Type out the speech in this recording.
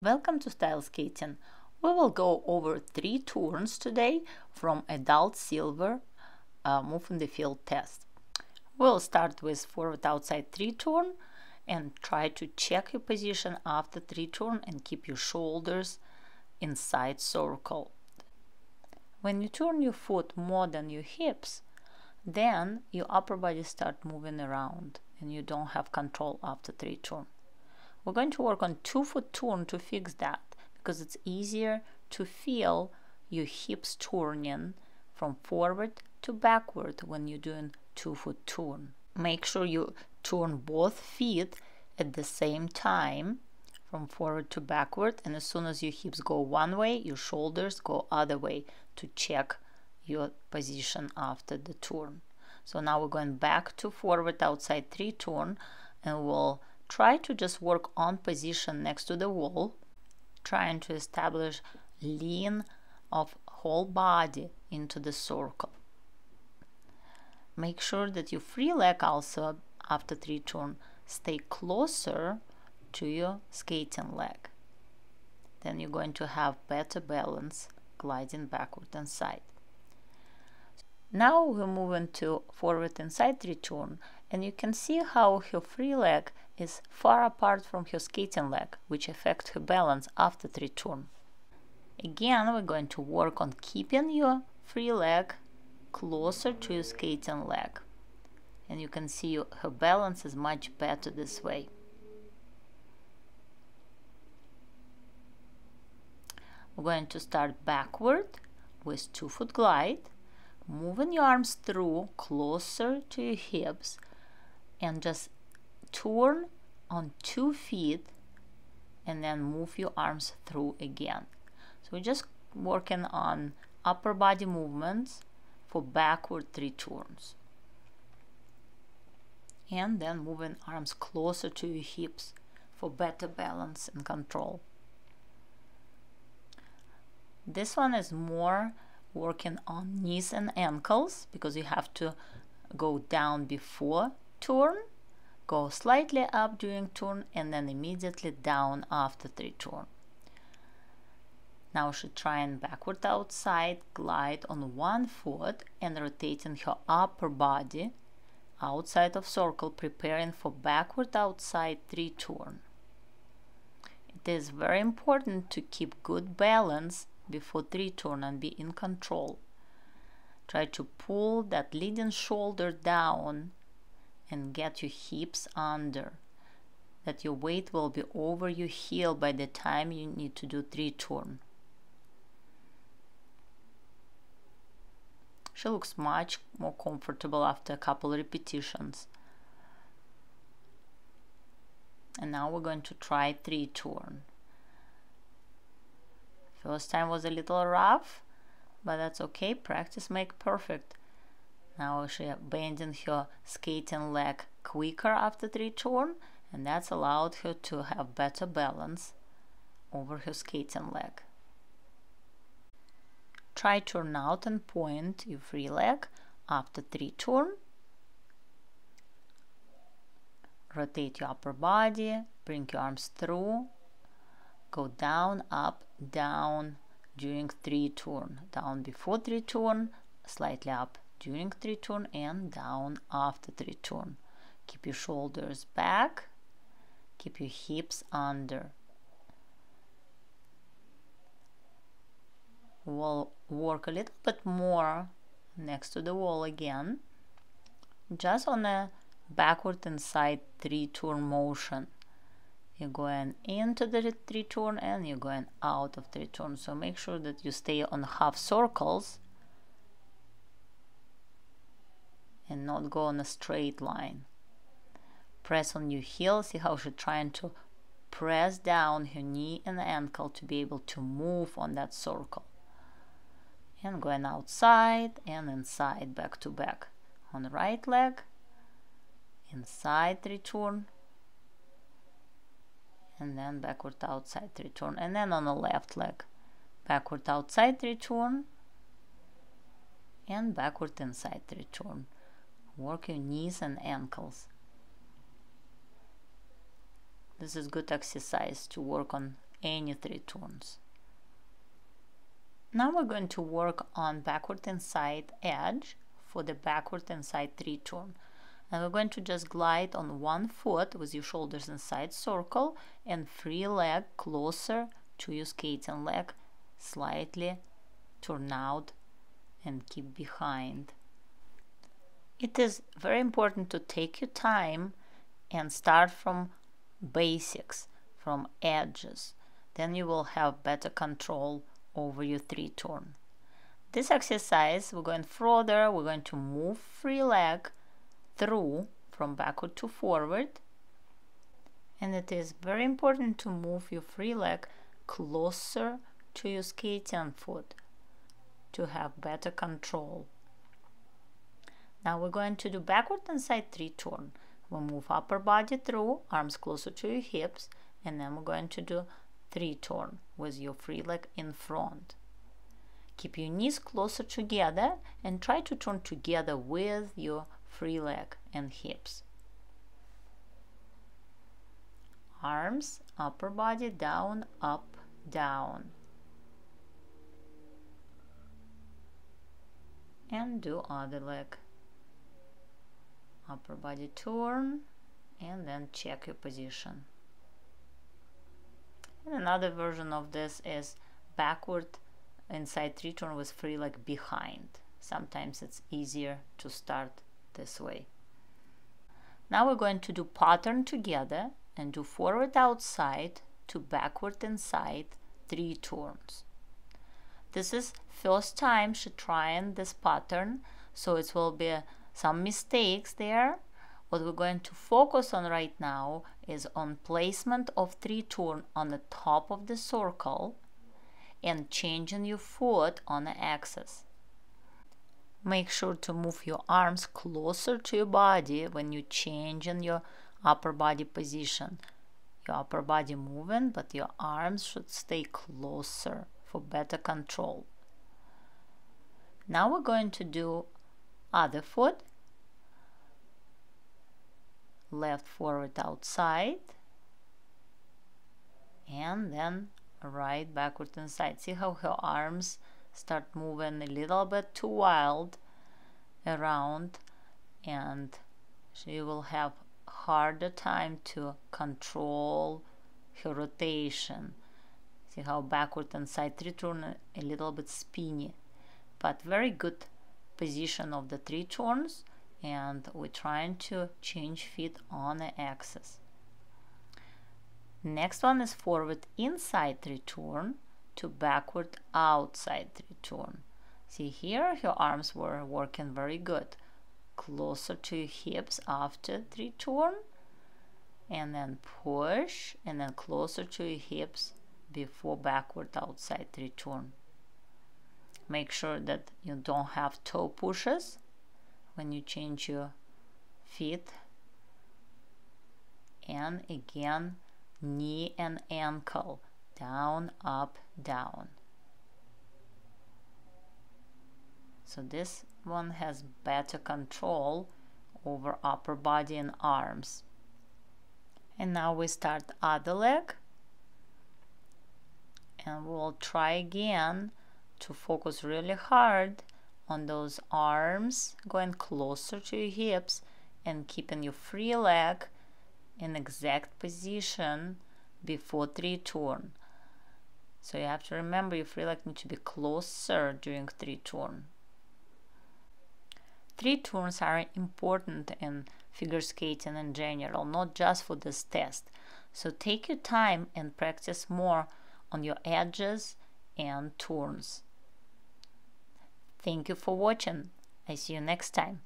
Welcome to Style Skating. We will go over 3 turns today from Adult Silver Move in the Field test. We'll start with forward outside 3 turn and try to check your position after 3 turn and keep your shoulders inside circle. When you turn your foot more than your hips, then your upper body start moving around and you don't have control after 3 turn. We're going to work on 2-foot turn to fix that because it's easier to feel your hips turning from forward to backward when you're doing 2-foot turn. Make sure you turn both feet at the same time from forward to backward, and as soon as your hips go one way, your shoulders go other way to check your position after the turn. So now we're going back to forward outside 3 turn, and we'll try to just work on position next to the wall, trying to establish lean of whole body into the circle. Make sure that your free leg also after 3 turn stay closer to your skating leg. Then you're going to have better balance gliding backward and side. Now we're moving to forward inside 3 turn, and you can see how her free leg is far apart from her skating leg, which affects her balance after 3 turn. Again, we're going to work on keeping your free leg closer to your skating leg, and you can see her balance is much better this way. We're going to start backward with 2-foot glide, moving your arms through closer to your hips, and just turn on 2 feet and then move your arms through again. So we're just working on upper body movements for backward 3 turns. And then moving arms closer to your hips for better balance and control. This one is more working on knees and ankles because you have to go down before turn, go slightly up during turn, and then immediately down after 3 turn. Now she's trying backward outside glide on 1 foot and rotating her upper body outside of circle, preparing for backward outside 3 turn. It is very important to keep good balance before 3 turn and be in control. Try to pull that leading shoulder down and get your hips under, that your weight will be over your heel by the time you need to do 3 turn. She looks much more comfortable after a couple repetitions. And now we're going to try 3 turn. First time was a little rough, but that's okay. Practice makes perfect. Now she's bending her skating leg quicker after 3 turn, and that's allowed her to have better balance over her skating leg. Try turn out and point your free leg after 3 turn. Rotate your upper body, bring your arms through, go down, up, down during 3 turn, down before 3 turn, slightly up during 3 turn, and down after 3 turn. Keep your shoulders back, keep your hips under. We'll work a little bit more next to the wall again, just on a backward and side 3 turn motion. You're going into the 3 turn and you're going out of 3 turn, so make sure that you stay on half circles and not go on a straight line. Press on your heel. See how she's trying to press down her knee and ankle to be able to move on that circle. And going outside and inside, back to back. On the right leg, inside 3 turn, and then backward outside 3 turn, and then on the left leg, backward outside 3 turn, and backward inside 3 turn. Work your knees and ankles. This is good exercise to work on any 3 turns. Now we're going to work on backward and side edge for the backward and side 3 turn. And we're going to just glide on one foot with your shoulders inside circle and free leg closer to your skating leg, slightly turn out and keep behind. It is very important to take your time and start from basics, from edges. Then you will have better control over your 3 turn. This exercise, we're going further, we're going to move free leg through from backward to forward, and it is very important to move your free leg closer to your skating foot to have better control. Now we're going to do backward and side 3 turn. We'll move upper body through, arms closer to your hips, and then we're going to do 3 turn with your free leg in front. Keep your knees closer together and try to turn together with your free leg and hips. Arms, upper body, down, up, down. And do other leg. Upper body turn and then check your position. And another version of this is backward inside 3 turn with free leg behind. Sometimes it's easier to start this way. Now we're going to do pattern together and do forward outside to backward inside 3 turns. This is first time she trying this pattern, so it will be some mistakes there. What we're going to focus on right now is on placement of 3 turn on the top of the circle and changing your foot on the axis. Make sure to move your arms closer to your body when you change in your upper body position. Your upper body moving, but your arms should stay closer for better control. Now we're going to do other foot. Left forward outside, and then right backward inside. See how her arms start moving a little bit too wild around, and she will have harder time to control her rotation. See how backward and side 3 turn a little bit spinny, but very good position of the 3 turns, and we're trying to change feet on the axis. Next one is forward inside 3 turn to backward outside 3 turn. See here her arms were working very good. Closer to your hips after 3 turn, and then push, and then closer to your hips before backward outside 3 turn. Make sure that you don't have toe pushes when you change your feet, and again knee and ankle, down, up, down. So this one has better control over upper body and arms. And now we start other leg, and we'll try again to focus really hard on those arms going closer to your hips and keeping your free leg in exact position before 3 turn. So you have to remember your free leg needs to be closer during 3 turn. 3 turns are important in figure skating in general, not just for this test. So take your time and practice more on your edges and turns. Thank you for watching. I see you next time.